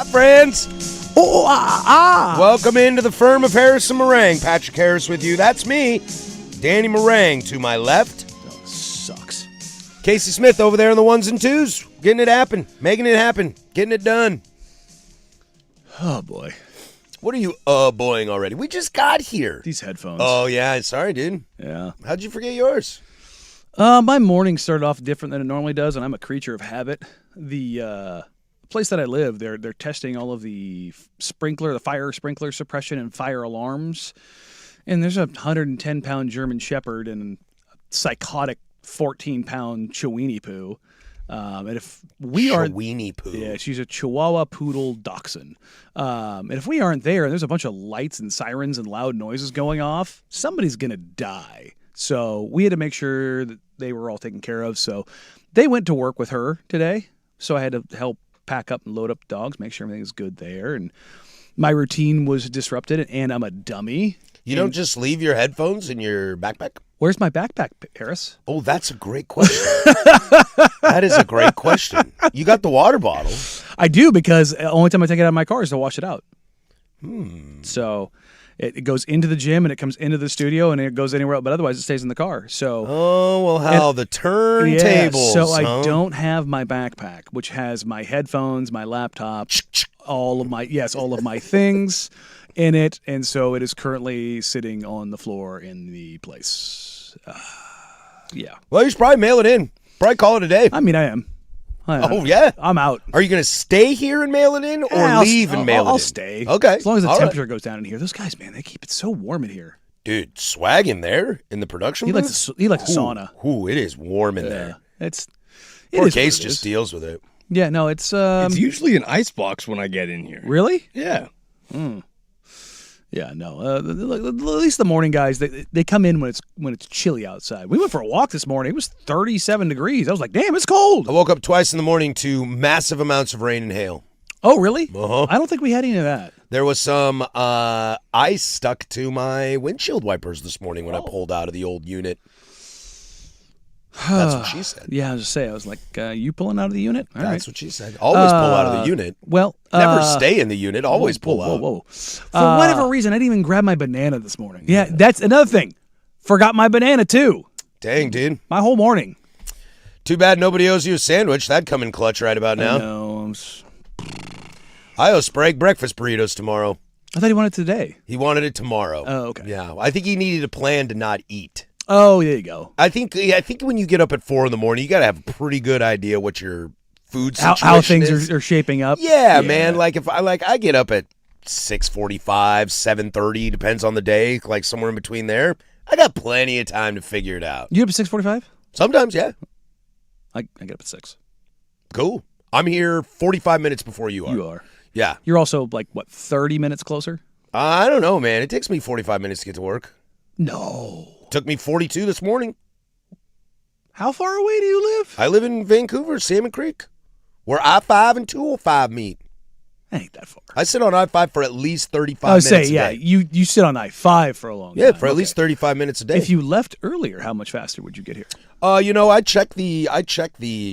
Hi, friends. Welcome into the firm of Harris and Meringue. Patrick Harris with you. That's me, Danny Meringue to my left. Oh, sucks. Casey Smith over there on the ones and twos. Getting it happen. Making it happen. Getting it done. Oh, boy. What are you boying already? We just got here. These headphones. Oh, yeah. Sorry, dude. Yeah. How'd you forget yours? My morning started off different than it normally does, and I'm a creature of habit. The place that I live, they're testing all of the fire sprinkler suppression and fire alarms. And there's a 110-pound German Shepherd and a psychotic 14-pound Chiweenie Poo. And if we are Chiweenie Poo. Yeah, she's a Chihuahua Poodle Dachshund. And if we aren't there and there's a bunch of lights and sirens and loud noises going off, somebody's going to die. So we had to make sure that they were all taken care of. So they went to work with her today. So I had to help pack up and load up dogs, make sure everything is good there. And my routine was disrupted, and I'm a dummy. You don't just leave your headphones in your backpack? Where's my backpack, Harris? Oh, that's a great question. That is a great question. You got the water bottle. I do, because the only time I take it out of my car is to wash it out. So it goes into the gym and it comes into the studio and it goes anywhere else, but otherwise it stays in the car. So The turntables. So I don't have my backpack, which has my headphones, my laptop, all of my things in it, and so it is currently sitting on the floor in the place. Yeah. Well, you should probably mail it in. Probably call it a day. I mean, I am. Oh, yeah? I'm out. Are you going to stay here and mail it in, or Yeah, leave and mail it in? I'll stay. Okay. As long as the All temperature goes down in here. Those guys, man, they keep it so warm in here. Dude, swag in there in the production He booth? likes a sauna. Ooh, it is warm in there. Poor Case just deals with it. Yeah, no, it's It's usually an icebox when I get in here. really? Yeah. Yeah, no. At least the morning guys, they come in when it's chilly outside. We went for a walk this morning. It was 37 degrees. I was like, damn, it's cold. I woke up twice in the morning to massive amounts of rain and hail. Oh, really? Uh-huh. I don't think we had any of that. There was some ice stuck to my windshield wipers this morning when I pulled out of the old unit. That's what she said. Yeah, I was just saying. I was like, you pulling out of the unit? All That's right. what she said. Always pull out of the unit. Well, Never stay in the unit. Always pull out. Whoa. For whatever reason, I didn't even grab my banana this morning. Yeah, that's another thing. Forgot my banana, too. Dang, dude. My whole morning. Too bad nobody owes you a sandwich. That'd come in clutch right about now. No. I owe Sprague breakfast burritos tomorrow. I thought he wanted it today. He wanted it tomorrow. Oh, okay. Yeah, I think he needed a plan to not eat. Oh, there you go. I think when you get up at 4 a.m, you got to have a pretty good idea what your food situation How things is. are shaping up. Yeah, man. Like if I get up at 6:45, 7:30, depends on the day, like somewhere in between there. I got plenty of time to figure it out. You up at 6:45? Sometimes, yeah. I get up at 6. Cool. I'm here 45 minutes before you are. You are. Yeah. You're also 30 minutes closer? I don't know, man. It takes me 45 minutes to get to work. No. Took me 42 this morning. How far away do you live? I live in Vancouver, Salmon Creek, where I-5 and 205 meet. That ain't that far. I sit on I-5 for at least 35 I would minutes say, a day. you sit on I-5 for a long time. Yeah, for at least 35 minutes a day. If you left earlier, how much faster would you get here? I check the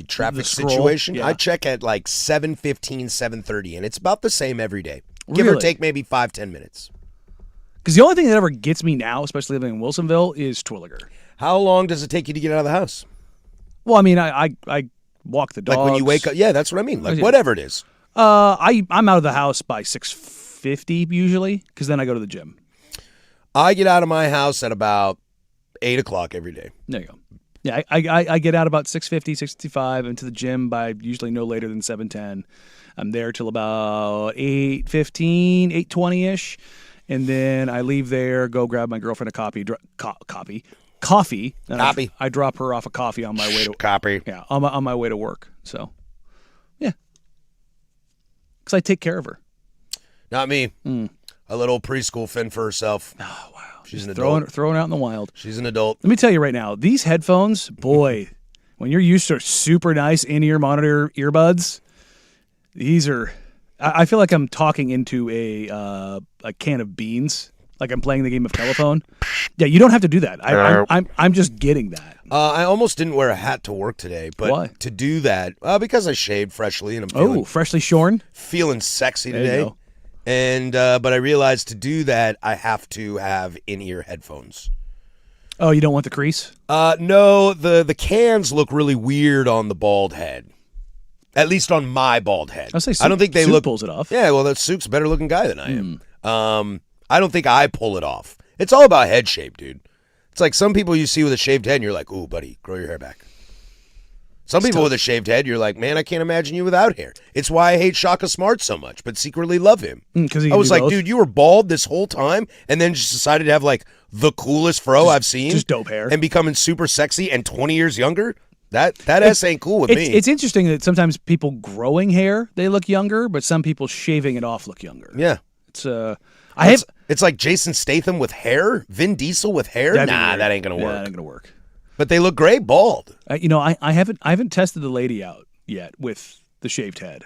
traffic The scroll, situation. yeah. I check at like 7:15, 7:30, and it's about the same every day. Give or Really? take maybe 5-10 minutes. Because the only thing that ever gets me now, especially living in Wilsonville, is Twilliger. How long does it take you to get out of the house? Well, I mean, I walk the dogs. Like when you wake up? Yeah, that's what I mean. Like Yeah. whatever it is. I'm out of the house by 6:50 usually, because then I go to the gym. I get out of my house at about 8 o'clock every day. There you go. Yeah, I get out about 6:50, 6:55 into the gym by usually no later than 7:10. I'm there till about 8:15, 8:20-ish. And then I leave there, go grab my girlfriend a coffee. And Copy. I drop her off a coffee on my way to Copy. Yeah, on my way to work. So, yeah. Because I take care of her. Not me. A little preschool fend for herself. Oh, wow. She's an throwing adult. out in the wild. She's an adult. Let me tell you right now, these headphones, boy, when you're used to super nice in-ear monitor earbuds, these are... I feel like I'm talking into a can of beans. like I'm playing the game of telephone. Yeah, you don't have to do that. I'm just getting that. I almost didn't wear a hat to work today, but Why? to do that, because I shaved freshly and I'm Freshly shorn. feeling sexy There you today. go. And but I realized to do that, I have to have in-ear headphones. Oh, you don't want the crease? No, the cans look really weird on the bald head. At least on my bald head. I'll say I don't think they Soup look. pulls it off. Yeah, well, that Soup's a better looking guy than I am. I don't think I pull it off. It's all about head shape, dude. It's like some people you see with a shaved head, and you're like, "Ooh, buddy, grow your hair back." Some people with a shaved head, you're like, "Man, I can't imagine you without hair." It's why I hate Shaka Smart so much, but secretly love him. Because I was like, dude, you were bald this whole time, and then just decided to have like the coolest fro I've seen, just dope hair, and becoming super sexy and 20 years younger. That ass ain't cool with me. It's interesting that sometimes people growing hair they look younger, but some people shaving it off look younger. Yeah, it's it's like Jason Statham with hair, Vin Diesel with hair. Nah, that ain't gonna work. That ain't gonna work. But they look great bald. I haven't tested the lady out yet with the shaved head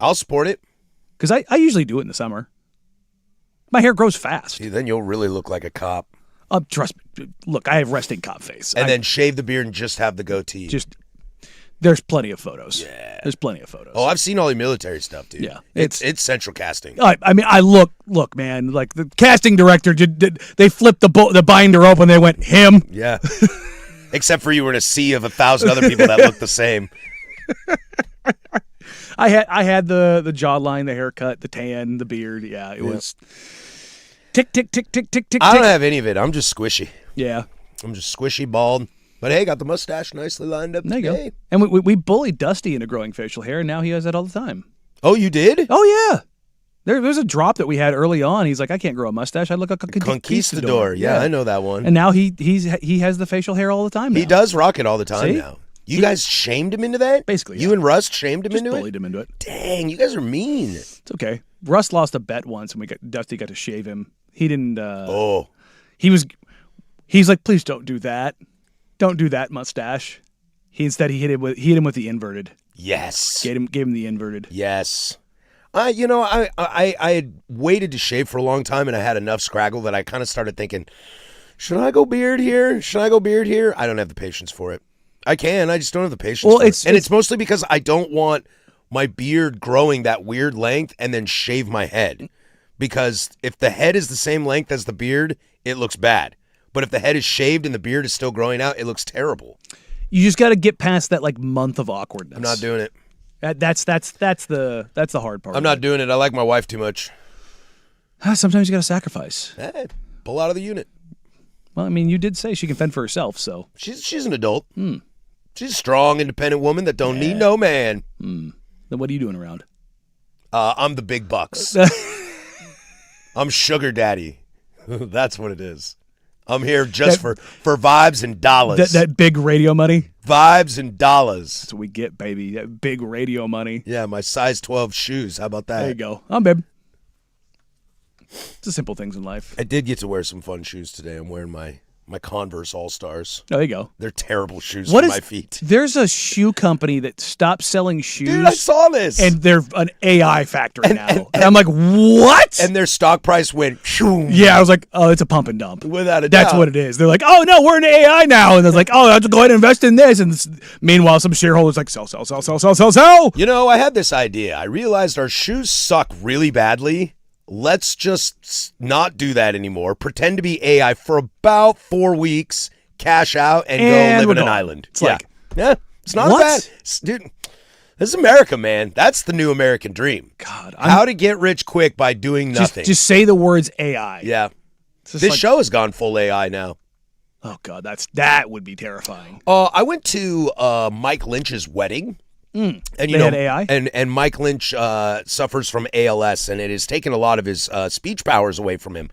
I'll support it. because I usually do it in the summer. My hair grows fast. See, then you'll really look like a cop. Trust me. Look, I have resting cop face. And then shave the beard and just have the goatee. There's plenty of photos. Yeah. There's plenty of photos. Oh, I've seen all the military stuff, dude. Yeah. It's central casting. I mean, look, man. Like the casting director, they flipped the binder open. They went him. Yeah. Except for you were in a sea of 1,000 other people that look the same. I had the jawline, the haircut, the tan, the beard. Yeah, it was tick tick tick tick tick tick. I don't have any of it. I'm just squishy. Yeah. I'm just squishy, bald. But hey, got the mustache nicely lined up. There you today. go. And we bullied Dusty into growing facial hair, and now he has that all the time. Oh, you did? Oh yeah. There's a drop that we had early on. He's like, I can't grow a mustache. I look like a Conquistador. Yeah, I know that one. And now he has the facial hair all the time now. He does rock it all the time See? now. You guys shamed him into that? Basically, You yeah. and Rust shamed him Just into it? bullied him into it. Dang, you guys are mean. It's okay. Russ lost a bet once, and Dusty got to shave him. He didn't. He's like, please don't do that. Don't do that mustache. He hit him with the inverted. Yes. Gave him the inverted. Yes. I had waited to shave for a long time, and I had enough scraggle that I kind of started thinking, should I go beard here? I don't have the patience for it. I can. I just don't have the patience for it. And it's mostly because I don't want my beard growing that weird length and then shave my head. Because if the head is the same length as the beard, it looks bad. But if the head is shaved and the beard is still growing out, it looks terrible. You just got to get past that like month of awkwardness. I'm not doing it. That's the hard part. I'm not doing it. I like my wife too much. Sometimes you got to sacrifice. Hey, pull out of the unit. Well, I mean, you did say she can fend for herself, so She's an adult. She's a strong, independent woman that don't need no man. Then what are you doing around? I'm the big bucks. I'm sugar daddy. That's what it is. I'm here just for vibes and dollars. That big radio money. Vibes and dollars. That's what we get, baby. That big radio money. Yeah, my size 12 shoes. How about that? There you go. I'm babe. It's the simple things in life. I did get to wear some fun shoes today. I'm wearing my Converse All-Stars. There you go. They're terrible shoes for my feet. There's a shoe company that stopped selling shoes. Dude, I saw this. And they're an AI factory now. And I'm like, what? And their stock price went shoom. Yeah, I was like, oh, it's a pump and dump. Without a doubt. That's what it is. They're like, oh, no, we're an AI now. And they're like, oh, I have to go ahead and invest in this. And meanwhile, some shareholders like, sell. You know, I had this idea. I realized our shoes suck really badly. Let's just not do that anymore. Pretend to be AI for about 4 weeks, cash out, and go live on an island. It's like, it's not bad. Dude, this is America, man. That's the new American dream. God, how to get rich quick by doing nothing. Just say the words AI. Yeah. This show has gone full AI now. Oh God, that would be terrifying. I went to Mike Lynch's wedding. And you know, had AI? And Mike Lynch suffers from ALS, and it has taken a lot of his speech powers away from him.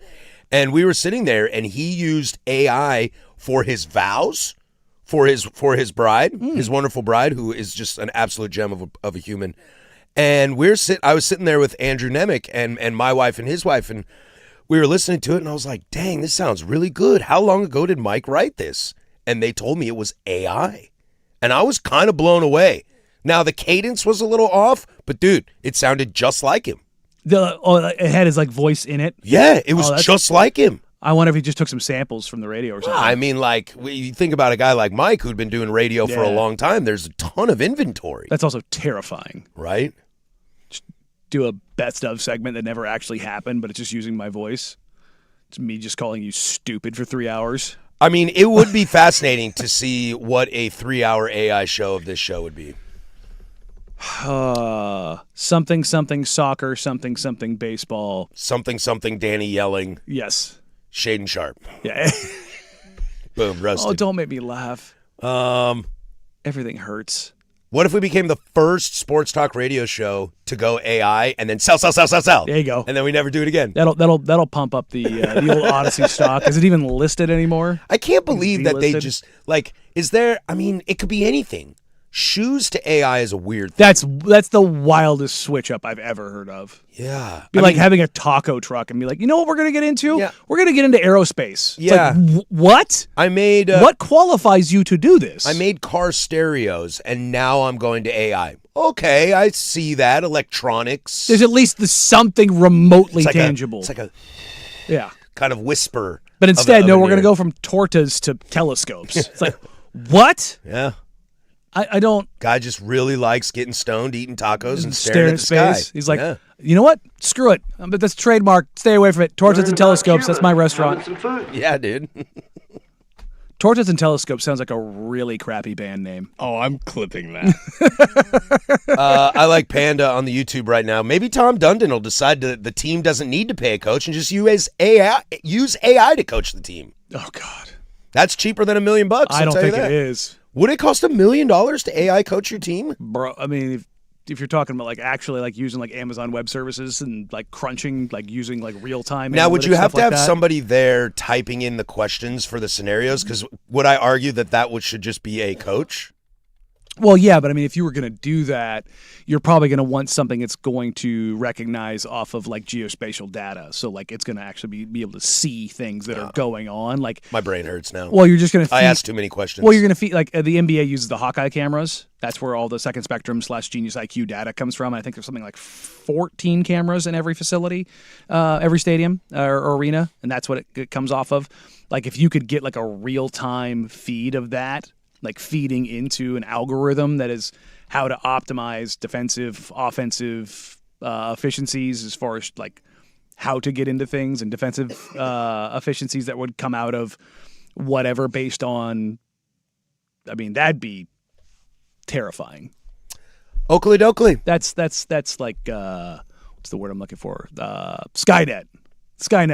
And we were sitting there, and he used AI for his vows for his bride, his wonderful bride, who is just an absolute gem of a human. And I was sitting there with Andrew Nemec and my wife and his wife, and we were listening to it, and I was like, dang, this sounds really good. How long ago did Mike write this? And they told me it was AI. And I was kind of blown away. Now, the cadence was a little off, but dude, it sounded just like him. It had his like voice in it. Yeah, it was that's- just like him. I wonder if he just took some samples from the radio or something. I mean, like, you think about a guy like Mike who'd been doing radio for a Yeah. long time. There's a ton of inventory, That's also terrifying. right? Do a best of segment that never actually happened, but it's just using my voice. It's me just calling you stupid for 3 hours. I mean, it would be fascinating to see what a 3-hour AI show of this show would be. Something soccer, something baseball. Something Danny yelling, Yes. Shaden Sharp. Yeah. Boom, Oh, roasted. don't make me laugh. Um, Everything hurts. what if we became the first sports talk radio show to go AI and then sell? There you go. And then we never do it again. That'll pump up the old Odyssey stock. Is it even listed anymore? I can't believe that they delisted? just, like, is there, I mean, it could be anything. Shoes to AI is a weird thing. That's the wildest switch up I've ever heard of. Yeah. Be like having a taco truck and be like, you know what we're gonna get into? Yeah. We're gonna get into aerospace. It's Yeah. like, what? I made What qualifies you to do this? I made car stereos, and now I'm going to AI. Okay, I see that. Electronics. There's at least something remotely It's like tangible. it's like a Yeah. kind of whisper. But instead, of no, an we're going to ear. go from tortas to telescopes. It's like, what? Yeah. I don't Guy just really likes getting stoned, eating tacos, and staring at the space. sky. He's like, Yeah. you know what? Screw it. But that's trademark. Stay away from it. Tortas and telescopes. That's my restaurant. Yeah, dude. Tortas and telescopes sounds like a really crappy band name. Oh, I'm clipping that. I like Panda on the YouTube right now. Maybe Tom Dundon will decide the team doesn't need to pay a coach and just use AI to coach the team. Oh God. That's cheaper than $1 million. I I'll don't tell you think that. it is. Would it cost $1 million to AI coach your team? Bro, I mean, if you're talking about like actually like using like Amazon Web Services and like crunching, like using like real time. Now, would you have to have somebody there typing in the questions for the scenarios? Because would I argue that should just be a coach? Well, yeah, but I mean, if you were going to do that, you're probably going to want something that's going to recognize off of like geospatial data. So like it's going to actually be able to see things that are going on. Like, My brain hurts now. well, you're just going to. I asked too many questions. Well, you're going to feed like the NBA uses the Hawkeye cameras. That's where all the Second Spectrum / Genius IQ data comes from. I think there's something like 14 cameras in every facility, every stadium or arena, and that's what it comes off of. Like if you could get like a real time feed of that, like feeding into an algorithm that is how to optimize defensive, offensive efficiencies as far as like how to get into things and defensive efficiencies that would come out of whatever based on. I mean, that'd be terrifying. Oakley Dokley. That's like what's the word I'm looking for? Skynet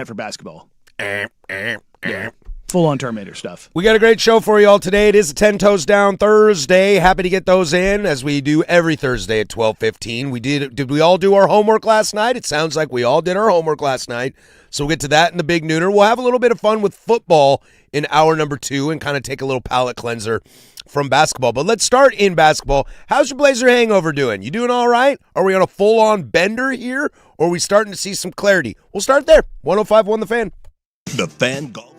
for basketball. Yeah. Full on Terminator stuff. We got a great show for you all today. It is a 10 Toes Down Thursday. Happy to get those in as we do every Thursday at 12:15. Did we all do our homework last night? It sounds like we all did our homework last night. So we'll get to that in the Big Nooner. We'll have a little bit of fun with football in hour number 2 and kind of take a little palate cleanser from basketball. But let's start in basketball. How's your Blazer hangover doing? You doing all right? Are we on a full-on bender here? Or are we starting to see some clarity? We'll start there. 105.1 The Fan. The Fan Golf.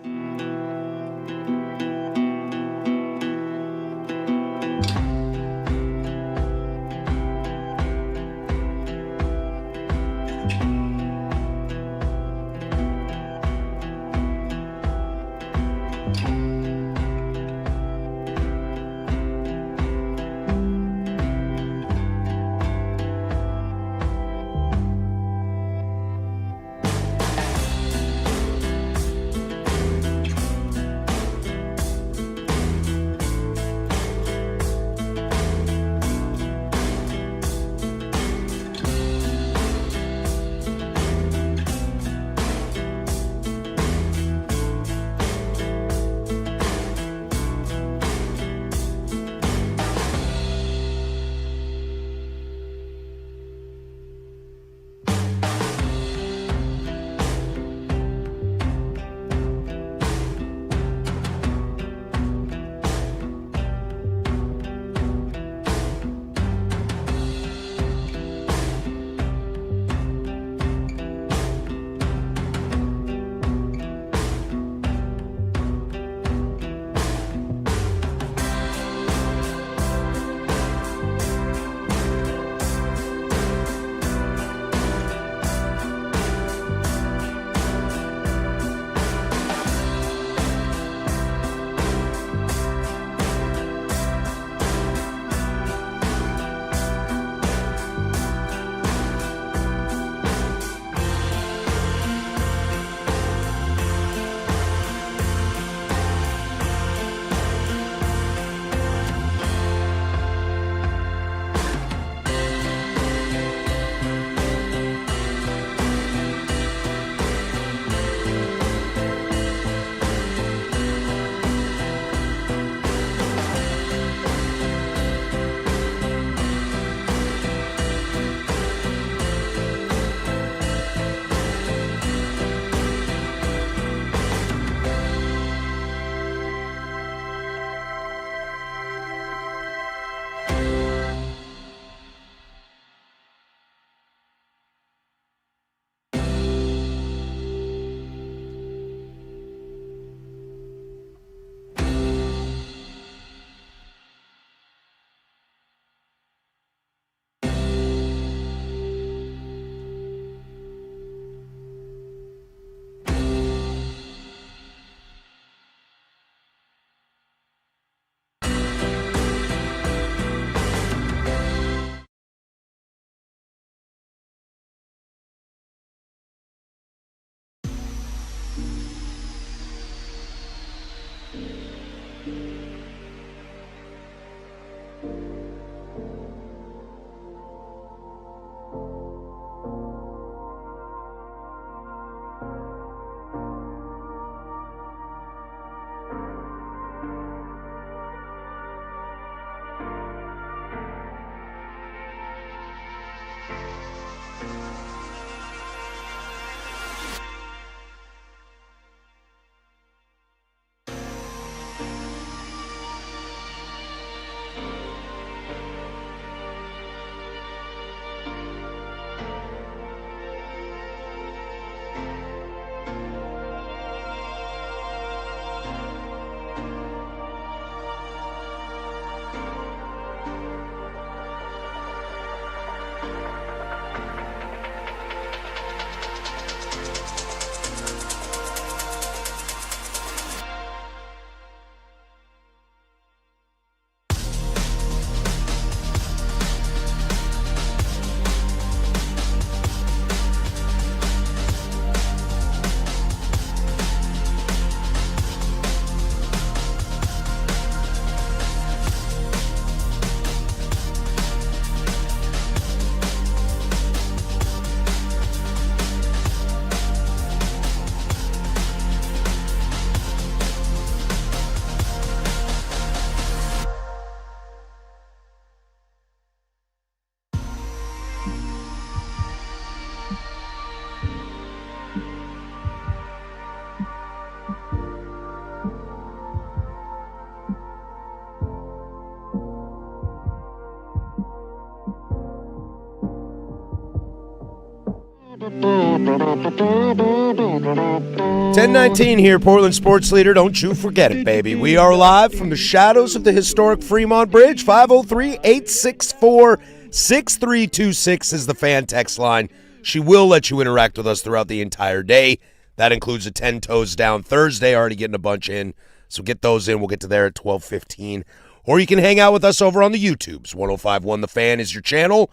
10:19 here, Portland Sports Leader. Don't you forget it, baby. We are live from the shadows of the historic Fremont Bridge. 503-864-6326 is the fan text line. She will let you interact with us throughout the entire day. That includes a 10 Toes Down Thursday, already getting a bunch in. So get those in. We'll get to there at 12:15. Or you can hang out with us over on the YouTubes. 105.1 The Fan is your channel.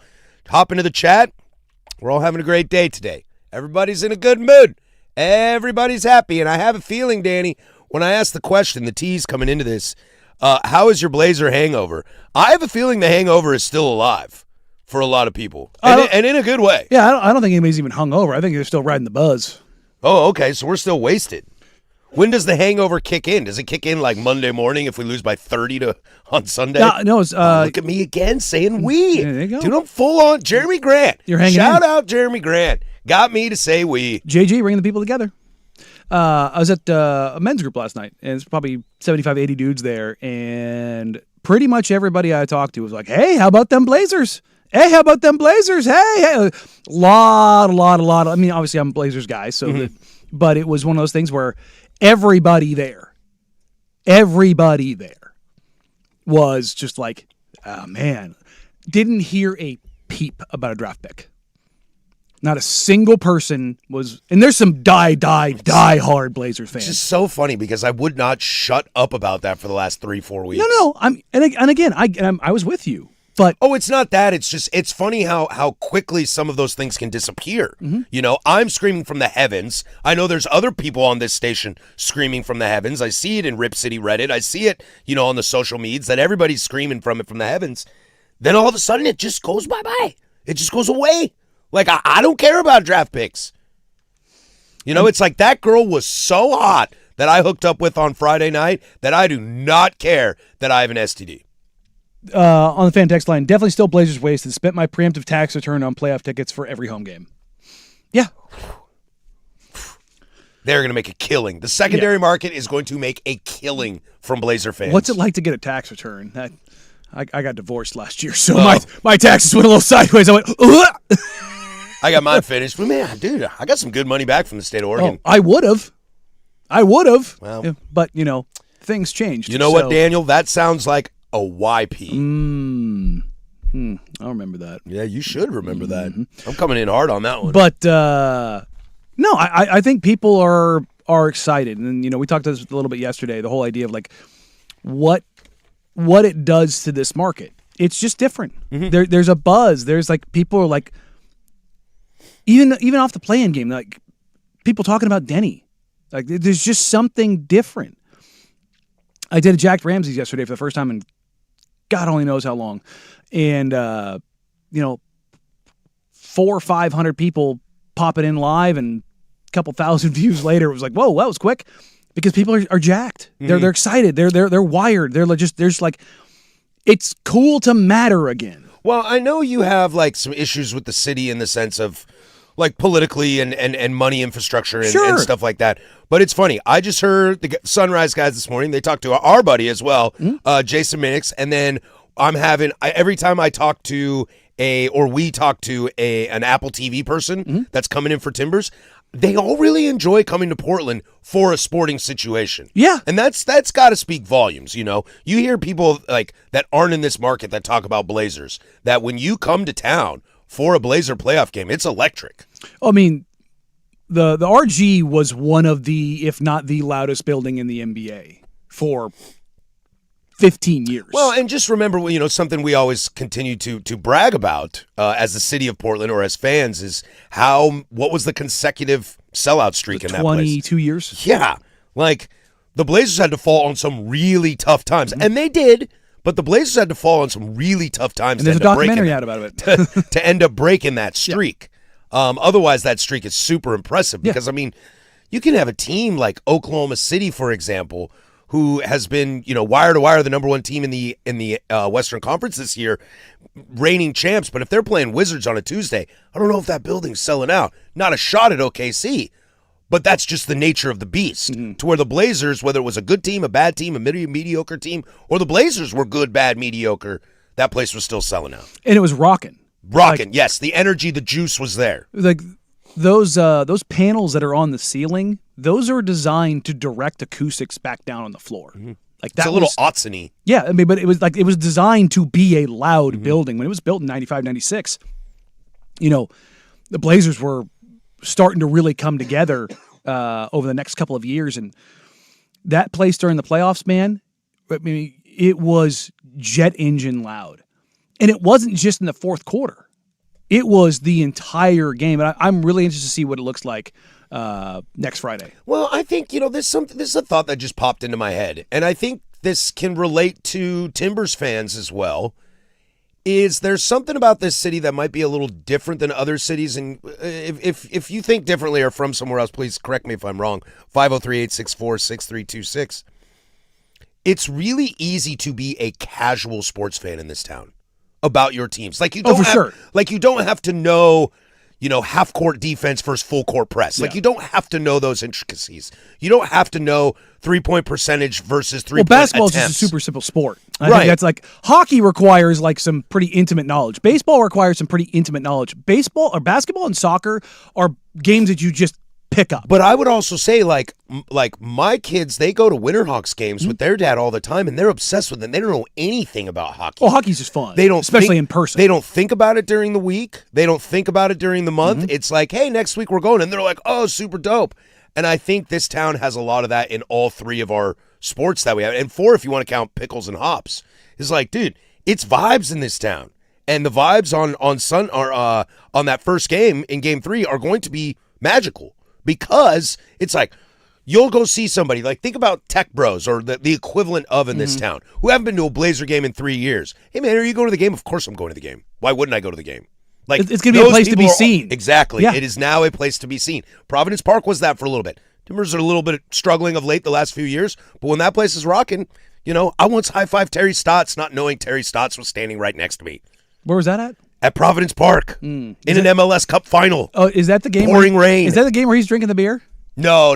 Hop into the chat. We're all having a great day today. Everybody's in a good mood. Everybody's happy. And I have a feeling, Danny, when I asked the question, the tease coming into this, how is your Blazer hangover? I have a feeling the hangover is still alive for a lot of people. And in a good way. Yeah, I don't think anybody's even hung over. I think they're still riding the buzz. Oh, okay. So we're still wasted. When does the hangover kick in? Does it kick in like Monday morning if we lose by 30 on Sunday? No, it's, look at me again saying we. There you go. Dude, I'm full on. Jeremy Grant. You're hanging Shout in. out Jeremy Grant. Got me to say we. JG bringing the people together. I was at a men's group last night, and it's probably 75, 80 dudes there, and pretty much everybody I talked to was like, hey, how about them Blazers? Hey, how about them Blazers? Hey. Lot. I mean, obviously I'm a Blazers guy, so but it was one of those things where everybody there was just like, oh, man, didn't hear a peep about a draft pick. Not a single person was, and there's some die hard Blazers fans. It's just so funny because I would not shut up about that for the last 3-4 weeks. No, and again, I was with you, but it's not that. It's just, it's funny how quickly some of those things can disappear. You know, I'm screaming from the heavens. I know there's other people on this station screaming from the heavens. I see it in Rip City Reddit. I see it, on the social medias that everybody's screaming from the heavens. Then all of a sudden it just goes bye-bye. It just goes away. Like, I don't care about draft picks. It's like that girl was so hot that I hooked up with on Friday night that I do not care that I have an STD. On the fan text line, definitely still Blazers wasted. Spent my preemptive tax return on playoff tickets for every home game. Yeah. They're going to make a killing. The secondary market is going to make a killing from Blazer fans. What's it like to get a tax return? I got divorced last year, so my taxes went a little sideways. I went, ugh! I got mine finished. But man, dude, I got some good money back from the state of Oregon. I would have. Well, but, things changed. You know what, Daniel? That sounds like a YP. I'll remember that. Yeah, you should remember that. I'm coming in hard on that one. But, no, I think people are excited. And, we talked about this a little bit yesterday, the whole idea of, like, what it does to this market. It's just different. There's a buzz. There's, like, people are, like, even off the play-in game, like, people talking about Denny. Like, there's just something different. I did a Jack Ramsey's yesterday for the first time in God only knows how long. And, 400 or 500 people popping in live, and a couple thousand views later, it was like, whoa, that was quick. Because people are jacked. They're excited. They're wired. They're just like, it's cool to matter again. Well, I know you have, like, some issues with the city in the sense of, like, politically and money infrastructure and stuff like that. But it's funny. I just heard the Sunrise guys this morning. They talked to our buddy as well, Jason Minix. And then every time I talk to we talk to an Apple TV person that's coming in for Timbers, they all really enjoy coming to Portland for a sporting situation. Yeah. And that's got to speak volumes, You hear people like that aren't in this market that talk about Blazers, that when you come to town for a Blazer playoff game, it's electric. I mean, the RG was one of the, if not the loudest building in the NBA for 15 years. Well, and just remember, something we always continue to brag about as the city of Portland or as fans is what was the consecutive sellout streak in that place? 22 years? Yeah. Like, the Blazers had to fall on some really tough times, and they did. But the Blazers had to fall on some really tough times. And there's a documentary out about it. to end up breaking that streak. Yeah. Otherwise, that streak is super impressive because, you can have a team like Oklahoma City, for example, who has been, wire to wire the number one team in the Western Conference this year, reigning champs. But if they're playing Wizards on a Tuesday, I don't know if that building's selling out. Not a shot at OKC. But that's just the nature of the beast, to where the Blazers, whether it was a good team, a bad team, a mediocre team, or the Blazers were good, bad, mediocre, that place was still selling out. And it was rocking. Rocking, yes. The energy, the juice was there. Like, those panels that are on the ceiling, those are designed to direct acoustics back down on the floor. Like that It's a little was, Otson-y. yeah, I mean, but it was designed to be a loud building. When it was built in 95, 96, the Blazers were starting to really come together over the next couple of years. And that place during the playoffs, man, I mean, it was jet engine loud. And it wasn't just in the fourth quarter. It was the entire game. And I'm really interested to see what it looks like next Friday. Well, I think, this is a thought that just popped into my head. And I think this can relate to Timbers fans as well. Is there's something about this city that might be a little different than other cities? And if you think differently or from somewhere else, please correct me if I'm wrong. 503-864-6326. It's really easy to be a casual sports fan in this town about your teams. Like you don't sure. Like you don't have to know, half court defense versus full court press. Like you don't have to know those intricacies. You don't have to know 3-point percentage versus 3-point basketball is attempts. just a super simple sport. I Right. think that's like hockey requires like some pretty intimate knowledge. Baseball requires some pretty intimate knowledge. Basketball and soccer are games that you just pick up. But I would also say, like my kids, they go to Winterhawks games with their dad all the time, and they're obsessed with it. They don't know anything about hockey. Well, hockey's just fun. They don't, especially in person. They don't think about it during the week. They don't think about it during the month. Mm-hmm. It's like, hey, next week we're going, and they're like, oh, super dope. And I think this town has a lot of that in all three of our sports that we have, and 4 if you want to count pickles and hops. It's like, dude, it's vibes in this town, and the vibes on that first game in Game 3 are going to be magical. Because it's like, you'll go see somebody, like think about Tech Bros or the equivalent of in this town, who haven't been to a Blazer game in 3 years. Hey man, are you going to the game? Of course I'm going to the game. Why wouldn't I go to the game? Like It's going to be a those place to people be are- seen. Exactly. Yeah. It is now a place to be seen. Providence Park was that for a little bit. Timbers are a little bit struggling of late the last few years, but when that place is rocking, I once high-fived Terry Stotts, not knowing Terry Stotts was standing right next to me. Where was that At Providence Park in an MLS Cup final. Oh, is that the game? Pouring rain. Is that the game where he's drinking the beer? No.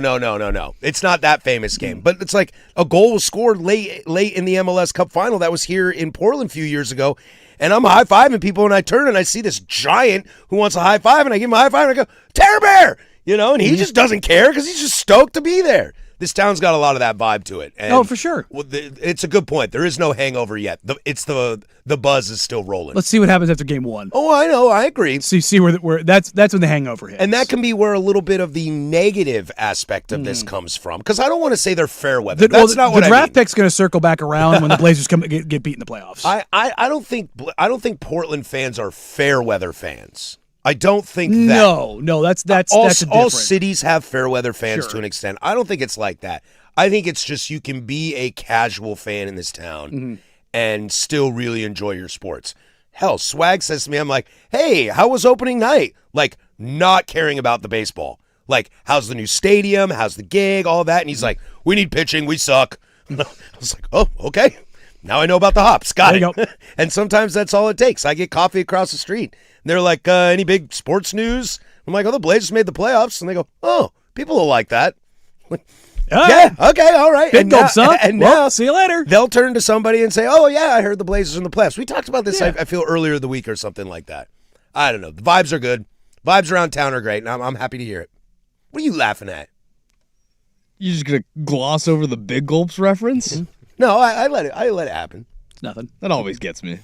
It's not that famous game, but it's like a goal was scored late in the MLS Cup final that was here in Portland a few years ago, and I'm high-fiving people, and I turn and I see this giant who wants a high five, and I give him a high five, and I go, Terror Bear! And he just doesn't care because he's just stoked to be there. This town's got a lot of that vibe to it. And, Oh, for sure. Well, it's a good point. There is no hangover yet. The buzz is still rolling. Let's see what happens after game 1. Oh, I know. I agree. See where that's when the hangover hits. And that can be where a little bit of the negative aspect of this comes from. Because I don't want to say they're fair weather. That's not what the I draft mean. pick's going to circle back around when the Blazers get beat in the playoffs. I don't think Portland fans are fair weather fans. I don't think that. No, that's a all different. cities have fair weather fans Sure. to an extent. I don't think it's like that. I think it's just you can be a casual fan in this town and still really enjoy your sports. Hell, Swag says to me, I'm like, hey, how was opening night? Like, not caring about the baseball. Like, how's the new stadium? How's the gig? All that. And he's like, we need pitching. We suck. I was like, oh, okay. Now I know about the hops. Got There it. you go. And sometimes that's all it takes. I get coffee across the street. And they're like, any big sports news? I'm like, oh, the Blazers made the playoffs. And they go, oh, people will like that. Yeah, okay, all right. Big gulp, son. And Well, now see you later. they'll turn to somebody and say, oh, yeah, I heard the Blazers in the playoffs. We talked about this, Yeah. I feel, earlier the week or something like that. I don't know. The vibes are good. Vibes around town are great, and I'm happy to hear it. What are you laughing at? You just gonna gloss over the Big Gulps reference? No, I let it happen. It's nothing. That always gets me.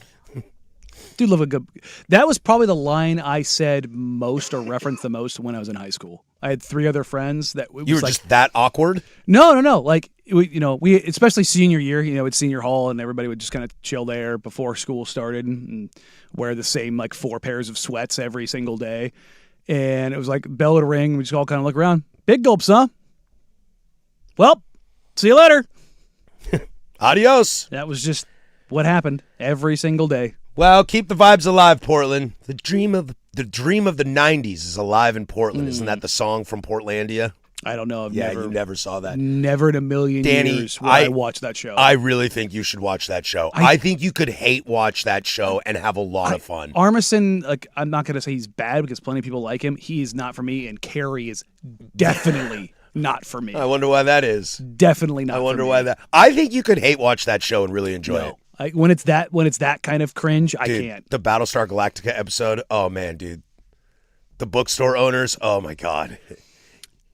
Do love a good. That was probably the line I said most or referenced the most when I was in high school. I had 3 other friends that You were just that awkward? No. Like we especially senior year. It's senior hall, and everybody would just kind of chill there before school started and wear the same like 4 pairs of sweats every single day. And it was like bell would ring. We just all kind of look around. Big gulps, huh? Well, see you later. Adios. That was just what happened every single day. Well, keep the vibes alive, Portland. The dream of the 90s is alive in Portland. Isn't that the song from Portlandia? I don't know. You never saw that. Never in a million Danny, years would I watch that show. I really think you should watch that show. I think you could hate watch that show and have a lot of fun. Armisen, like, I'm not going to say he's bad because plenty of people like him. He is not for me, and Carrie is definitely not for me. I wonder why that is. Definitely not. I wonder for me. why that. I think you could hate watch that show and really enjoy it. When it's that kind of cringe, I Dude, can't. the Battlestar Galactica episode. Oh man, dude. The bookstore owners. Oh my God,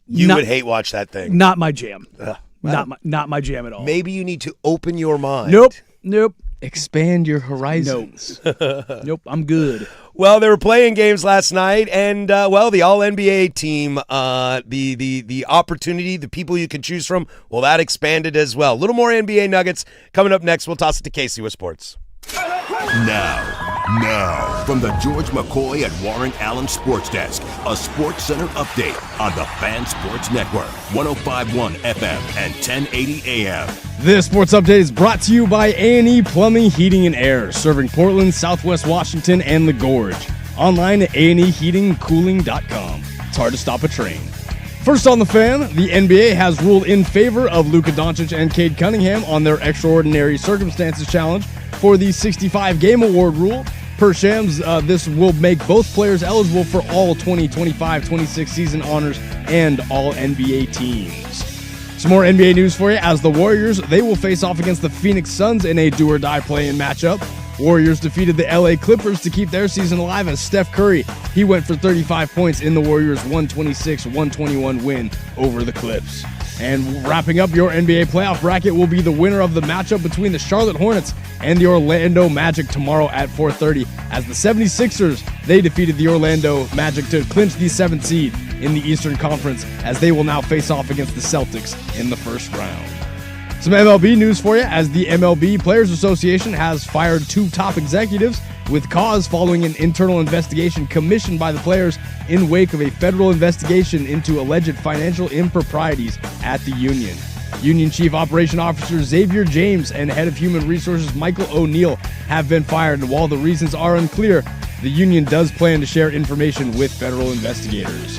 you Not- would hate watch that thing. Not my jam. Well, Not my jam at all. maybe you need to open your mind. Nope. Expand your horizons. Nope. I'm good. Well, they were playing games last night, and the All NBA team, the opportunity, the people you can choose from, well, that expanded as well. A little more NBA nuggets coming up next. We'll toss it to Casey with sports. Now, from the George McCoy and Warren Allen Sports Desk, a Sports Center update on the Fan Sports Network, 105.1 FM and 1080 AM. This sports update is brought to you by A&E Plumbing, Heating, and Air, serving Portland, Southwest Washington, and the Gorge. Online at aneheatingcooling.com. It's hard to stop a train. First on the Fan, the NBA has ruled in favor of Luka Doncic and Cade Cunningham on their Extraordinary Circumstances Challenge for the 65-game award rule. Per Shams, this will make both players eligible for all 2025-26 season honors and all NBA teams. Some more NBA news for you. As the Warriors, they will face off against the Phoenix Suns in a do-or-die play-in matchup. Warriors defeated the LA Clippers to keep their season alive as Steph Curry, he went for 35 points in the Warriors' 126-121 win over the Clips. And wrapping up your NBA playoff bracket will be the winner of the matchup between the Charlotte Hornets and the Orlando Magic tomorrow at 4:30 as the 76ers, they defeated the Orlando Magic to clinch the 7th seed in the Eastern Conference as they will now face off against the Celtics in the first round. Some MLB news for you as the MLB Players Association has fired 2 top executives with cause following an internal investigation commissioned by the players in wake of a federal investigation into alleged financial improprieties at the union. Union Chief Operation Officer Xavier James and Head of Human Resources Michael O'Neill have been fired, and while the reasons are unclear, the union does plan to share information with federal investigators.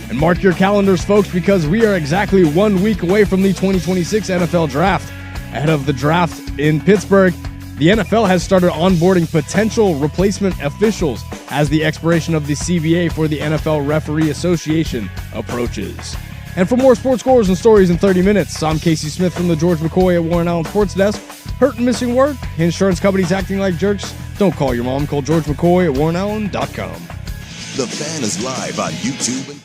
And mark your calendars, folks, because we are exactly 1 week away from the 2026 NFL Draft. Ahead of the draft in Pittsburgh, the NFL has started onboarding potential replacement officials as the expiration of the CBA for the NFL Referee Association approaches. And for more sports scores and stories in 30 minutes, I'm Casey Smith from the George McCoy at Warren Allen Sports Desk. Hurt and missing work? Insurance companies acting like jerks? Don't call your mom. Call George McCoy at warrenallen.com. The Fan is live on YouTube and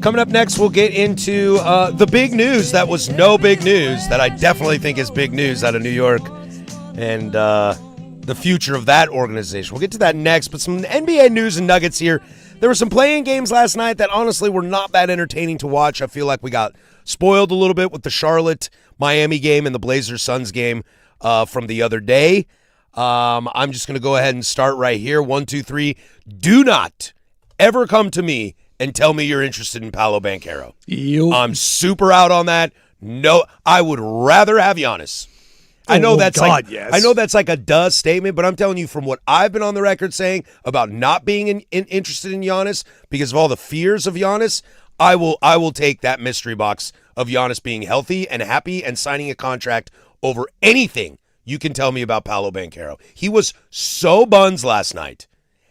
Coming up next, we'll get into the big news that was no big news that I definitely think is big news out of New York and the future of that organization. We'll get to that next, but some NBA news and nuggets here. There were some play-in games last night that honestly were not that entertaining to watch. I feel like we got spoiled a little bit with the Charlotte-Miami game and the Blazers-Suns game from the other day. I'm just going to go ahead and start right here. 1, 2, 3. Do not ever come to me and tell me you're interested in Paolo Banchero. I'm super out on that. No, I would rather have Giannis. I know that's like a duh statement, but I'm telling you from what I've been on the record saying about not being interested in Giannis because of all the fears of Giannis, I will take that mystery box of Giannis being healthy and happy and signing a contract over anything you can tell me about Paolo Banchero. He was so buns last night.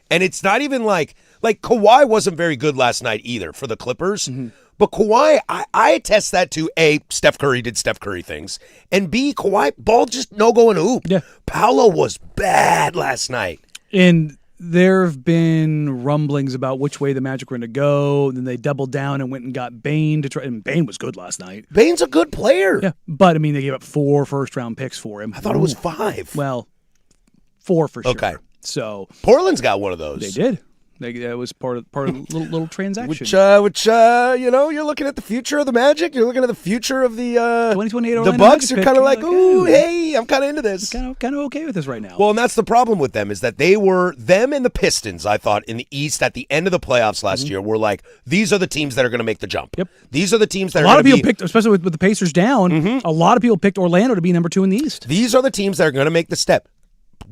And it's not even like Kawhi wasn't very good last night either for the Clippers. Mm-hmm. But Kawhi, I attest that to A, Steph Curry did Steph Curry things, and B, Kawhi, ball just no go in a hoop. Yeah. Paolo was bad last night. And there have been rumblings about which way the Magic were going to go. Then they doubled down and went and got Bane to try. And Bane was good last night. Bane's a good player. Yeah, but I mean, they gave up 4 first-round picks for him. I thought it was 5. Well, 4 for sure. Okay. So Portland's got one of those. They did. That was part of a little transaction. Which you're looking at the future of the Magic. You're looking at the future of the 2028 the Orlando Bucks. Magic You're kind of like, ooh, ooh, hey, I'm kind of into this. Kind of okay with this right now. Well, and that's the problem with them is that they were them and the Pistons. I thought in the East at the end of the playoffs last year were like these are the teams that are going to make the jump. Yep. These are the teams that a lot of people picked, especially with the Pacers down. A lot of people picked Orlando to be number 2 in the East. These are the teams that are going to make the step.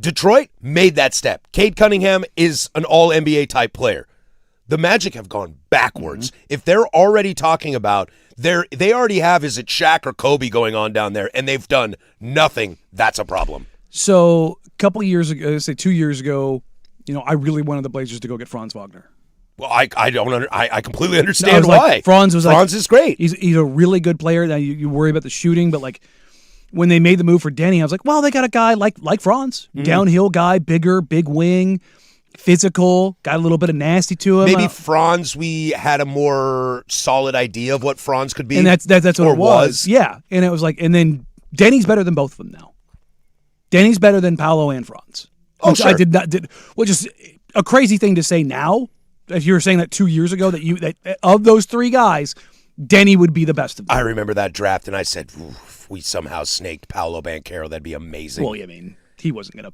Detroit made that step. Cade Cunningham is an all-NBA type player. The Magic have gone backwards. If they're already talking about they already have is it Shaq or Kobe going on down there, and they've done nothing, that's a problem. So a couple of years ago, say 2 years ago, I really wanted the Blazers to go get Franz Wagner. Well, I completely understand why. Franz is great. He's a really good player. Now you worry about the shooting, but like when they made the move for Denny, I was like, well, they got a guy like Franz, downhill guy, bigger, big wing. Physical, got a little bit of nasty to him. Maybe Franz, we had a more solid idea of what Franz could be. And that's what it was. Yeah. And it was like, and then Denny's better than both of them now. Denny's better than Paolo and Franz. Oh, sure. Which is a crazy thing to say now. If you were saying that 2 years ago, that of those 3 guys, Denny would be the best of them. I remember that draft, and I said, if we somehow snaked Paolo Banchero, that'd be amazing. Well, I mean, he wasn't going to.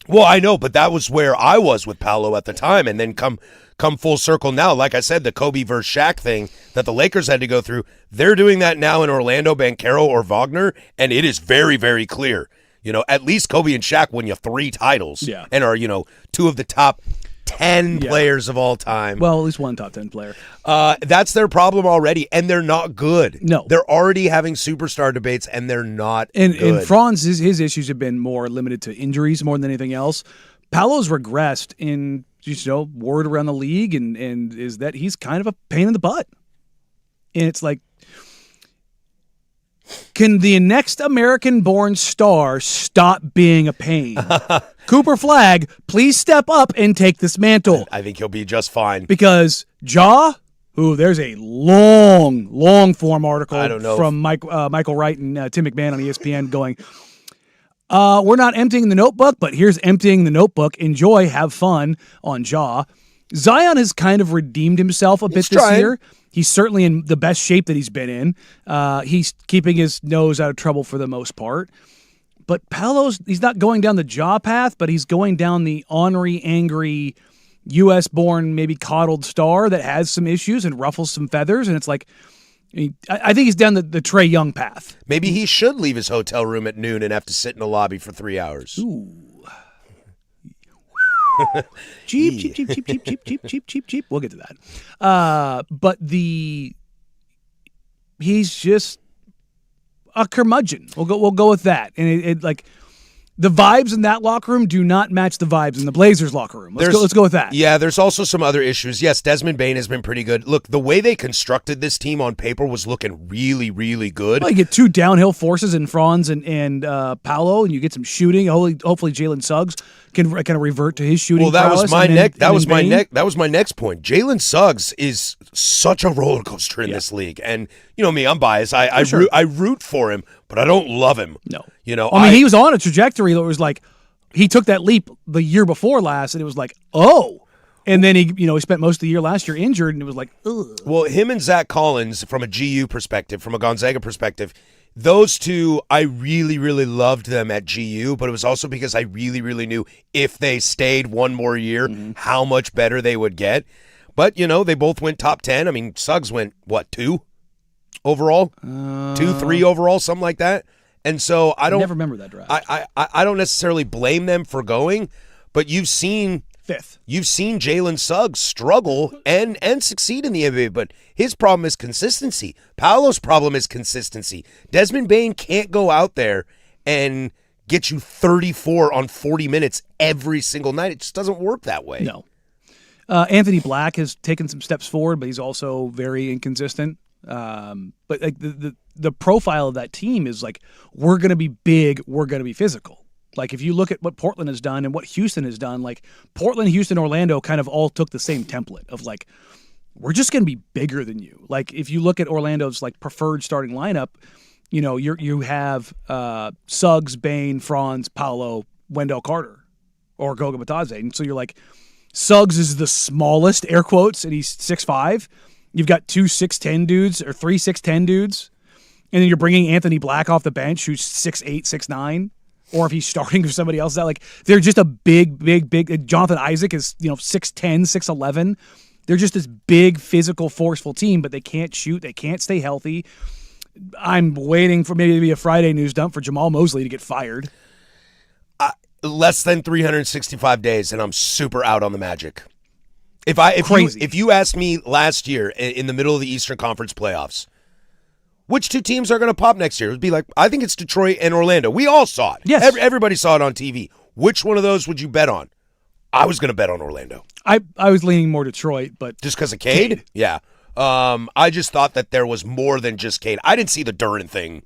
Well, I know, but that was where I was with Paolo at the time, and then come full circle now. Like I said, the Kobe versus Shaq thing that the Lakers had to go through, they're doing that now in Orlando, Banchero or Wagner, and it is very, very clear. At least Kobe and Shaq win you 3 titles and are, 2 of the top 10 players of all time. Well, at least one top 10 player. That's their problem already, and they're not good. No. They're already having superstar debates, and they're not good. And Franz, his issues have been more limited to injuries more than anything else. Paolo's regressed in, word around the league, and is that he's kind of a pain in the butt. And it's like, can the next American-born star stop being a pain? Cooper Flagg, please step up and take this mantle. I think he'll be just fine. Because there's a long form article from Michael Wright and Tim McMahon on ESPN going, we're not emptying the notebook, but here's emptying the notebook. Enjoy, have fun on Ja. Zion has kind of redeemed himself a bit this year. He's certainly in the best shape that he's been in. He's keeping his nose out of trouble for the most part. But he's not going down the Ja path, but he's going down the ornery, angry, U.S.-born, maybe coddled star that has some issues and ruffles some feathers. And it's like, I think he's down the Trae Young path. Maybe he should leave his hotel room at noon and have to sit in the lobby for 3 hours. Ooh. Cheap. We'll get to that. But he's just a curmudgeon. We'll go with that. And it like the vibes in that locker room do not match the vibes in the Blazers locker room. Let's go with that. Yeah, there's also some other issues. Yes, Desmond Bane has been pretty good. Look, the way they constructed this team on paper was looking really, really good. Well, you get 2 downhill forces in Franz and Paolo, and you get some shooting. Hopefully Jalen Suggs can kind of revert to his shooting. Well, that was my next point. Jalen Suggs is such a roller coaster in this league. And you know me, I'm biased. I sure. root for him, but I don't love him. No. You know, I mean, he was on a trajectory that was like, he took that leap the year before last, and it was like, oh. And then he spent most of the year last year injured, and it was like, ugh. Well, him and Zach Collins, from a GU perspective, from a Gonzaga perspective, those two, I really, really loved them at GU, but it was also because I really, really knew if they stayed one more year, how much better they would get. But, you know, they both went top 10. I mean, Suggs went, 2 overall? 2, 3 overall, something like that. And so I don't never remember that draft. I don't necessarily blame them for going, but you've seen 5th. You've seen Jalen Suggs struggle and succeed in the NBA, but his problem is consistency. Paolo's problem is consistency. Desmond Bane can't go out there and get you 34 on 40 minutes every single night. It just doesn't work that way. No. Anthony Black has taken some steps forward, but he's also very inconsistent. But like the profile of that team is like, we're going to be big, we're going to be physical. Like, if you look at what Portland has done and what Houston has done, like, Portland, Houston, Orlando kind of all took the same template of, like, we're just going to be bigger than you. Like, if you look at Orlando's, like, preferred starting lineup, you know, you have Suggs, Bane, Franz, Paolo, Wendell Carter, or Goga Batadze. And so you're like, Suggs is the smallest, air quotes, and he's 6'5". You've got 2 6'10" dudes or 3 6'10" dudes. And then you're bringing Anthony Black off the bench, who's 6'8", 6'9". Or if he's starting for somebody else, that like they're just a big. Jonathan Isaac is 6'10", 6'11". They're just this big, physical, forceful team, but they can't shoot, they can't stay healthy. I'm waiting for maybe to be a Friday news dump for Jamal Mosley to get fired. Less than 365 days, and I'm super out on the Magic. Crazy. If you asked me last year in the middle of the Eastern Conference playoffs, which two teams are going to pop next year? It would be like, I think it's Detroit and Orlando. We all saw it. Yes. Everybody saw it on TV. Which one of those would you bet on? I was going to bet on Orlando. I was leaning more Detroit, but Just because of Cade? Yeah. I just thought that there was more than just Cade. I didn't see the Duran thing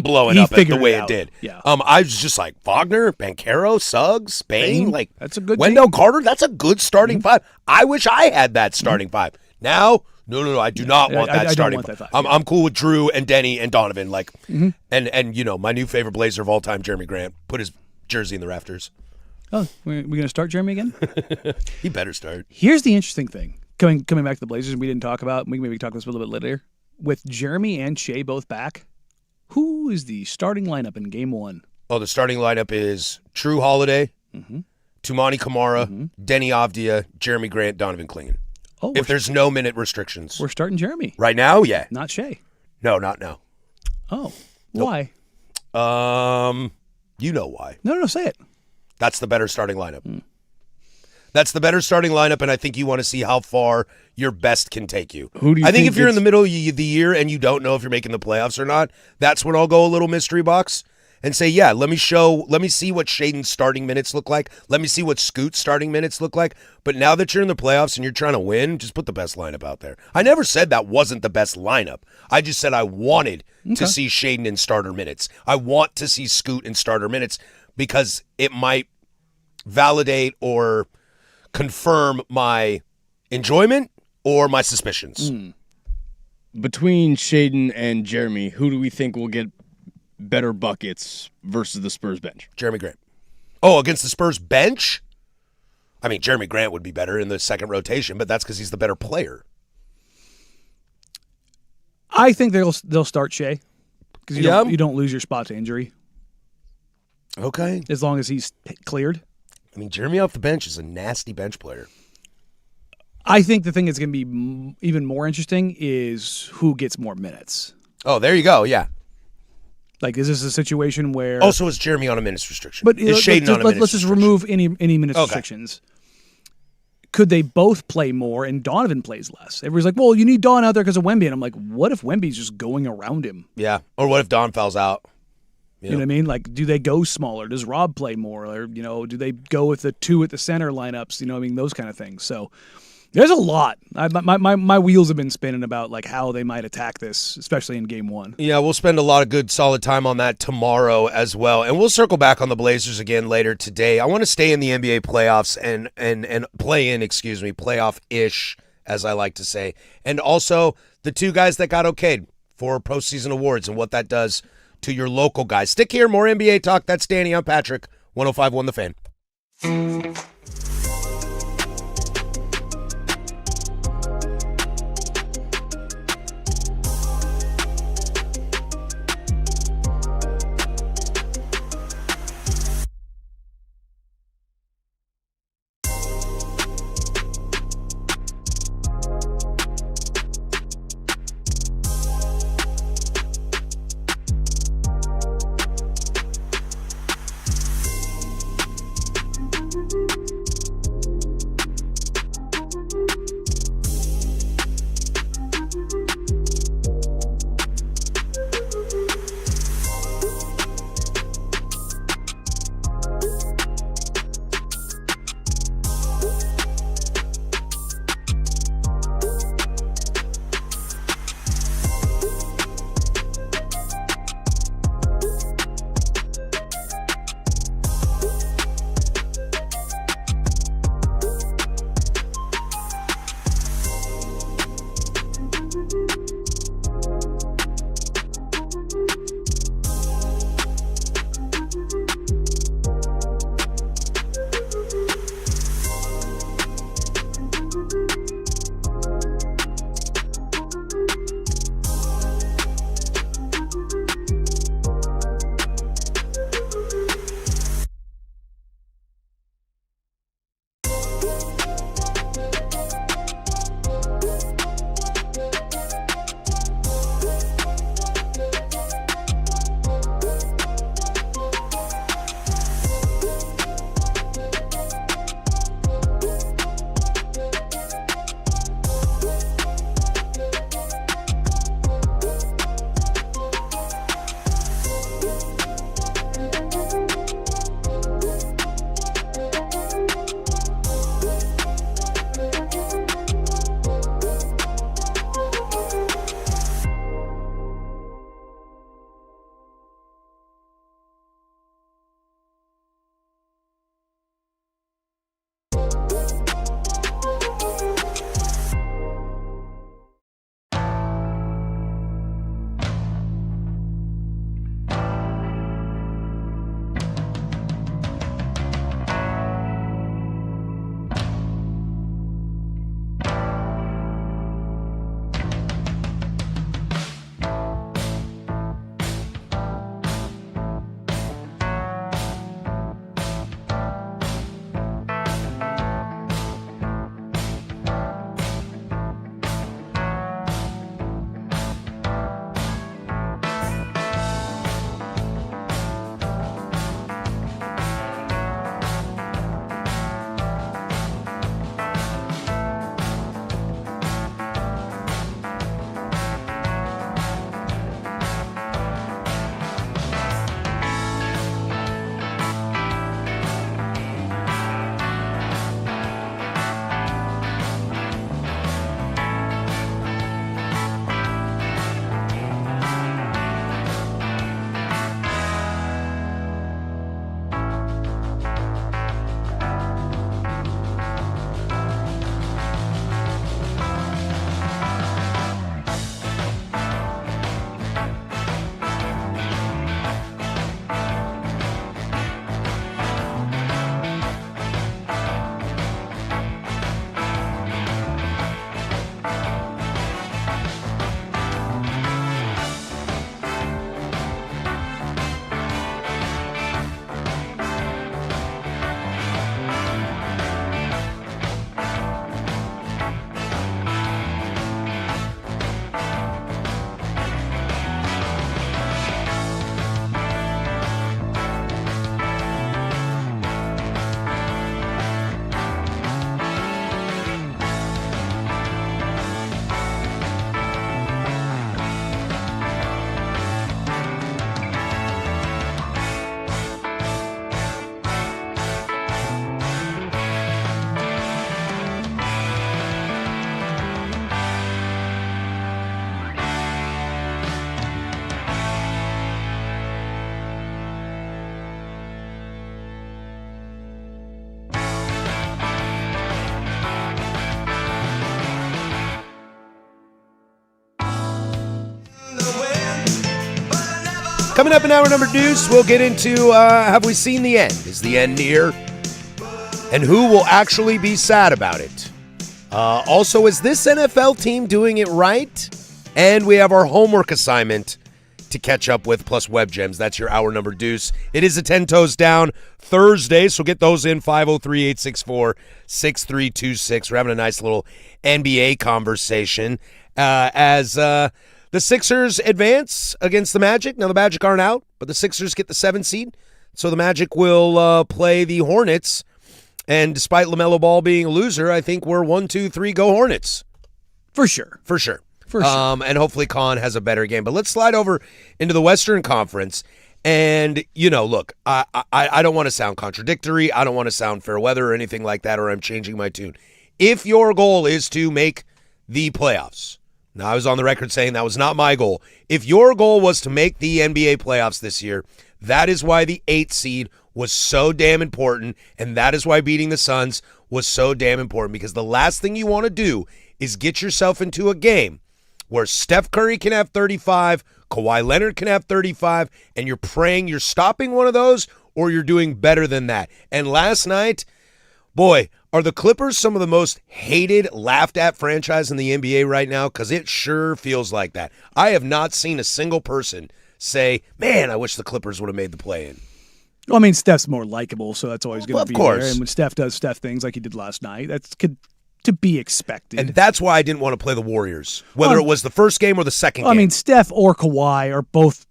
blowing up the way it did. Yeah. I was just like, Wagner, Banchero, Suggs, Bane. Like, that's a good Wendell team. Carter, that's a good starting five. I wish I had that starting five. Now, no, I do not want that I don't starting want that five. five, I'm cool with Drew and Denny and Donovan. Like, and you know, my new favorite Blazer of all time, Jeremy Grant, put his jersey in the rafters. Oh, we're going to start Jeremy again? He better start. Here's the interesting thing. Coming back to the Blazers, we didn't talk about, we can maybe talk about this a little bit later. With Jeremy and Shea both back, who is the starting lineup in Game 1? Oh, the starting lineup is True Holiday, Tumani Kamara, Denny Avdia, Jeremy Grant, Donovan Clingan. Oh, If there's no minute restrictions. we're starting Jeremy, Right now, yeah. not Shea. No, not now. Oh, why? You know why. No, say it. That's the better starting lineup. That's the better starting lineup, and I think you want to see how far your best can take you. Who do you I think think if you're in gets- the middle of the year and you don't know if you're making the playoffs or not, that's when I'll go a little mystery box and say, yeah, let me see what Shaden's starting minutes look like. Let me see what Scoot's starting minutes look like. But now that you're in the playoffs and you're trying to win, just put the best lineup out there. I never said that wasn't the best lineup. I just said I wanted to see Shaden in starter minutes. I want to see Scoot in starter minutes because it might validate or confirm my enjoyment or my suspicions. Between Shaden and Jeremy, who do we think will get better buckets versus the Spurs bench? Jeremy Grant. Oh, against the Spurs bench? I mean, Jeremy Grant would be better in the second rotation, but that's because he's the better player. I think they'll start Shea because Yeah. you don't lose your spot to injury Okay. as long as he's cleared. I mean, Jeremy off the bench is a nasty bench player. I think the thing that's going to be even more interesting is who gets more minutes. Oh, there you go. Yeah. Like, is this a situation where? Also, is Jeremy on a minutes restriction? but Is Shaden on a minutes let's just restriction? remove any minutes Okay. restrictions. Could they both play more and Donovan plays less? Everybody's like, well, you need Don out there because of Wemby. And I'm like, what if Wemby's just going around him? Yeah. Or what if Don fouls out? You know what I mean? Like, do they go smaller? Does Rob play more? Or, do they go with the 2 at the center lineups? You know what I mean? Those kind of things. So there's a lot. My wheels have been spinning about, like, how they might attack this, especially in Game 1. Yeah, we'll spend a lot of good, solid time on that tomorrow as well. And we'll circle back on the Blazers again later today. I want to stay in the NBA playoffs and playoff-ish as I like to say. And also the two guys that got okayed for postseason awards and what that does to your local guys. Stick here, more NBA talk. That's Danny. I'm Patrick. 105.1 The Fan. Coming up in hour number deuce, we'll get into have we seen the end? Is the end near? And who will actually be sad about it? Also, is this NFL team doing it right? And we have our homework assignment to catch up with, plus web gems. That's your hour number deuce. It is a 10 Toes Down Thursday, so get those in 503-864-6326. We're having a nice little NBA conversation as the Sixers advance against the Magic. Now, the Magic aren't out, but the Sixers get the 7 seed, so the Magic will play the Hornets. And despite LaMelo Ball being a loser, I think we're 1, 2, 3, go Hornets. For sure. For sure. For sure. And hopefully Khan has a better game. But let's slide over into the Western Conference. And, look, I don't want to sound contradictory. I don't want to sound fair weather or anything like that, or I'm changing my tune. If your goal is to make the playoffs, now I was on the record saying that was not my goal. If your goal was to make the NBA playoffs this year, that is why the 8th seed was so damn important, and that is why beating the Suns was so damn important, because the last thing you want to do is get yourself into a game where Steph Curry can have 35, Kawhi Leonard can have 35, and you're praying you're stopping one of those or you're doing better than that. And last night, boy, are the Clippers some of the most hated, laughed at franchise in the NBA right now? Because it sure feels like that. I have not seen a single person say, man, I wish the Clippers would have made the play-in. Well, I mean, Steph's more likable, so that's always going to be course. there. And when Steph does Steph things like he did last night, that's to be expected. And that's why I didn't want to play the Warriors, whether it was the first game or the second game. I mean, Steph or Kawhi are both,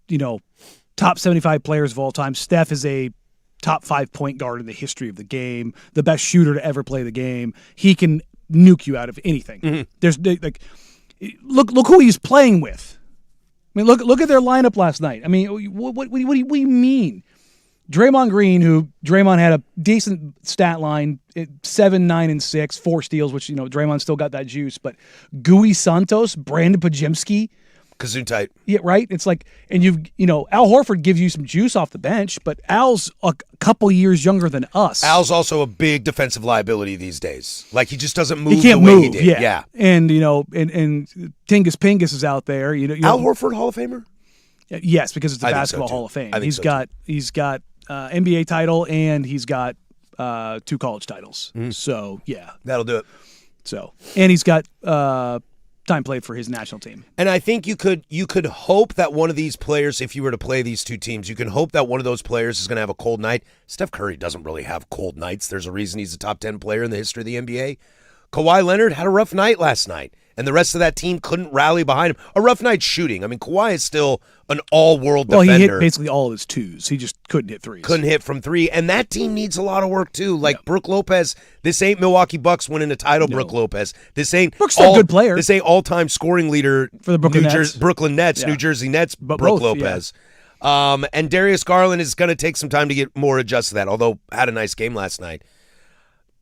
top 75 players of all time. Steph is a top 5 point guard in the history of the game, the best shooter to ever play the game. He can nuke you out of anything. Mm-hmm. There's look who he's playing with. I mean, look at their lineup last night. I mean, what do you mean? Draymond Green, who Draymond had a decent stat line, 7, 9, and 6, 4 steals, which, Draymond still got that juice. But Gui Santos, Brandon Pajemski. Gesundheit. Yeah, right? It's like, and Al Horford gives you some juice off the bench, but Al's a couple years younger than us. Al's also a big defensive liability these days. Like, he just doesn't move he can't the way move, he did. Yeah. And, and Tingus Pingus is out there. Al Horford, Hall of Famer? Yes, because it's the I think so, Basketball too. Hall of Fame. I think He's got NBA title, and he's got 2 college titles. So, yeah. That'll do it. So, and he's got time played for his national team. And I think you could hope that one of these players, if you were to play these two teams, you can hope that one of those players is going to have a cold night. Steph Curry doesn't really have cold nights. There's a reason he's a top 10 player in the history of the NBA. Kawhi Leonard had a rough night last night, and the rest of that team couldn't rally behind him. A rough night shooting. I mean, Kawhi is still an all-world defender. Well, he hit basically all of his 2s. He just couldn't hit 3s. Couldn't hit from 3, and that team needs a lot of work too. Like Brook Lopez, this ain't Milwaukee Bucks winning a title. No. Brook Lopez, this ain't Brook's still a good player. This ain't all-time scoring leader for the Brooklyn Nets. Brooklyn Nets, New Jersey Nets. But Brook both, Lopez, and Darius Garland is going to take some time to get more adjusted to that. Although had a nice game last night.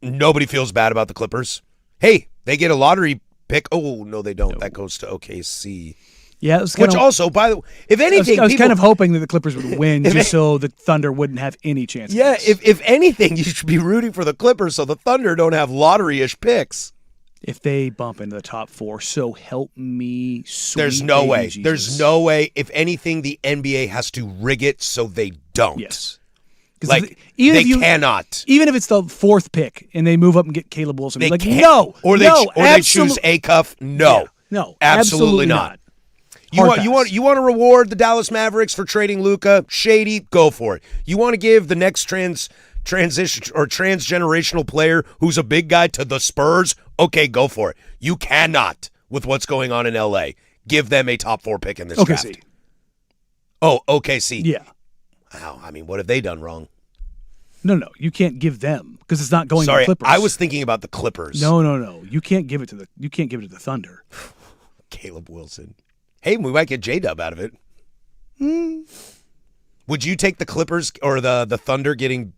Nobody feels bad about the Clippers. Hey, they get a lottery pick. Oh no, they don't. No. That goes to OKC. Yeah, which also, by the way, if anything, I was kind of hoping that the Clippers would win just so the Thunder wouldn't have any chance. Yeah, if anything, you should be rooting for the Clippers so the Thunder don't have lottery-ish picks. If they bump into the top 4, so help me, sweet There's no way. Jesus. There's no way. If anything, the NBA has to rig it so they don't. Yes. Like, they cannot. Even if it's the 4th pick and they move up and get Caleb Wilson, they like, can't. no. Or they choose A-Cuff. No. Yeah, no. Absolutely not. You want to reward the Dallas Mavericks for trading Luka? Shady, go for it. You want to give the next transition or transgenerational player who's a big guy to the Spurs? Okay, go for it. You cannot, with what's going on in LA, give them a top 4 pick in this draft. Oh, OKC. Yeah. Wow. I mean, what have they done wrong? No. You can't give them because it's not going to the Sorry, Clippers. I was thinking about the Clippers. No. You can't give it to the Thunder. Caleb Wilson. Hey, we might get J-Dub out of it. Would you take the Clippers or the Thunder getting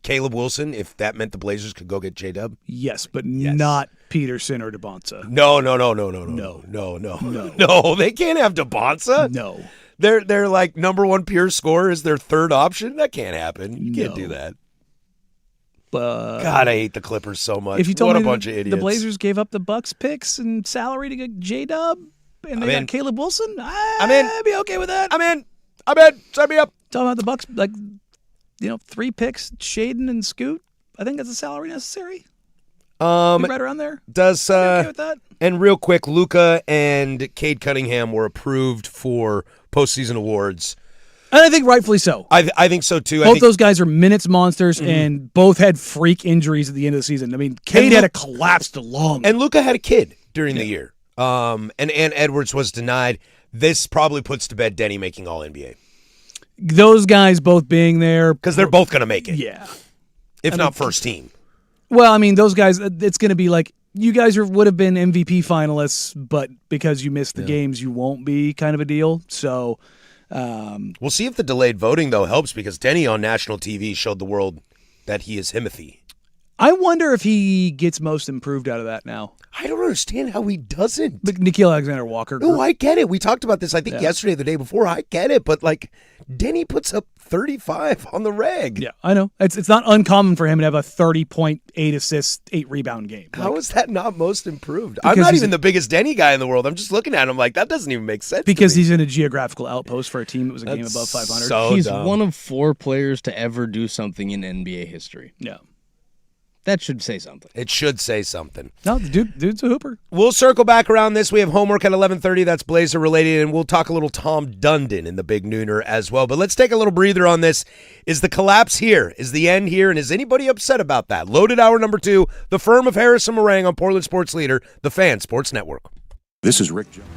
Caleb Wilson if that meant the Blazers could go get J-Dub? Yes, but not Peterson or DeBonsa. No. No, they can't have DeBonsa. No. They're like number 1 pure scorer is their 3rd option. That can't happen. You can't do that. But God, I hate the Clippers so much. If you told what me a bunch of idiots. The Blazers gave up the Bucks picks and salary to get J-Dub and they got Caleb Wilson, I'd be okay with that. I'm I'm in. Sign me up. Talking about the Bucks, 3 picks, Shaden and Scoot. I think that's a salary necessary. Right around there. Does okay with that? And real quick, Luka and Cade Cunningham were approved for postseason awards. And I think rightfully so. I think so too. Both those guys are minutes monsters, and both had freak injuries at the end of the season. I mean, Cade had a collapsed lung. And Luka had a kid during the year. And Ant Edwards was denied. This probably puts to bed Denny making All-NBA. Those guys both being there. Because they're both going to make it. Yeah. If not first team. Well, I mean, those guys, it's going to be like, you guys would have been MVP finalists, but because you missed the games, you won't be, kind of a deal. So... we'll see if the delayed voting, though, helps, because Denny on national TV showed the world that he is Himothy. I wonder if he gets most improved out of that now. I don't understand how he doesn't. But Nickeil Alexander-Walker. No, I get it. We talked about this, I think, yesterday or the day before. I get it. But, Denny puts up 35 on the reg. Yeah, I know. It's not uncommon for him to have a 30.8 assist, 8 rebound game. How is that not most improved? I'm not even the biggest Denny guy in the world. I'm just looking at him like, that doesn't even make sense. Because he's in a geographical outpost for a team that was a game above 500. So He's dumb. one of 4 players to ever do something in NBA history. Yeah. That should say something. It should say something. No, the dude's a hooper. We'll circle back around this. We have homework at 11:30. That's Blazer related, and we'll talk a little Tom Dundon in the Big Nooner as well. But let's take a little breather on this. Is the collapse here? Is the end here? And is anybody upset about that? Loaded hour number 2, the firm of Harrison Meringue on Portland Sports Leader, the Fan Sports Network. This is Rick Jones.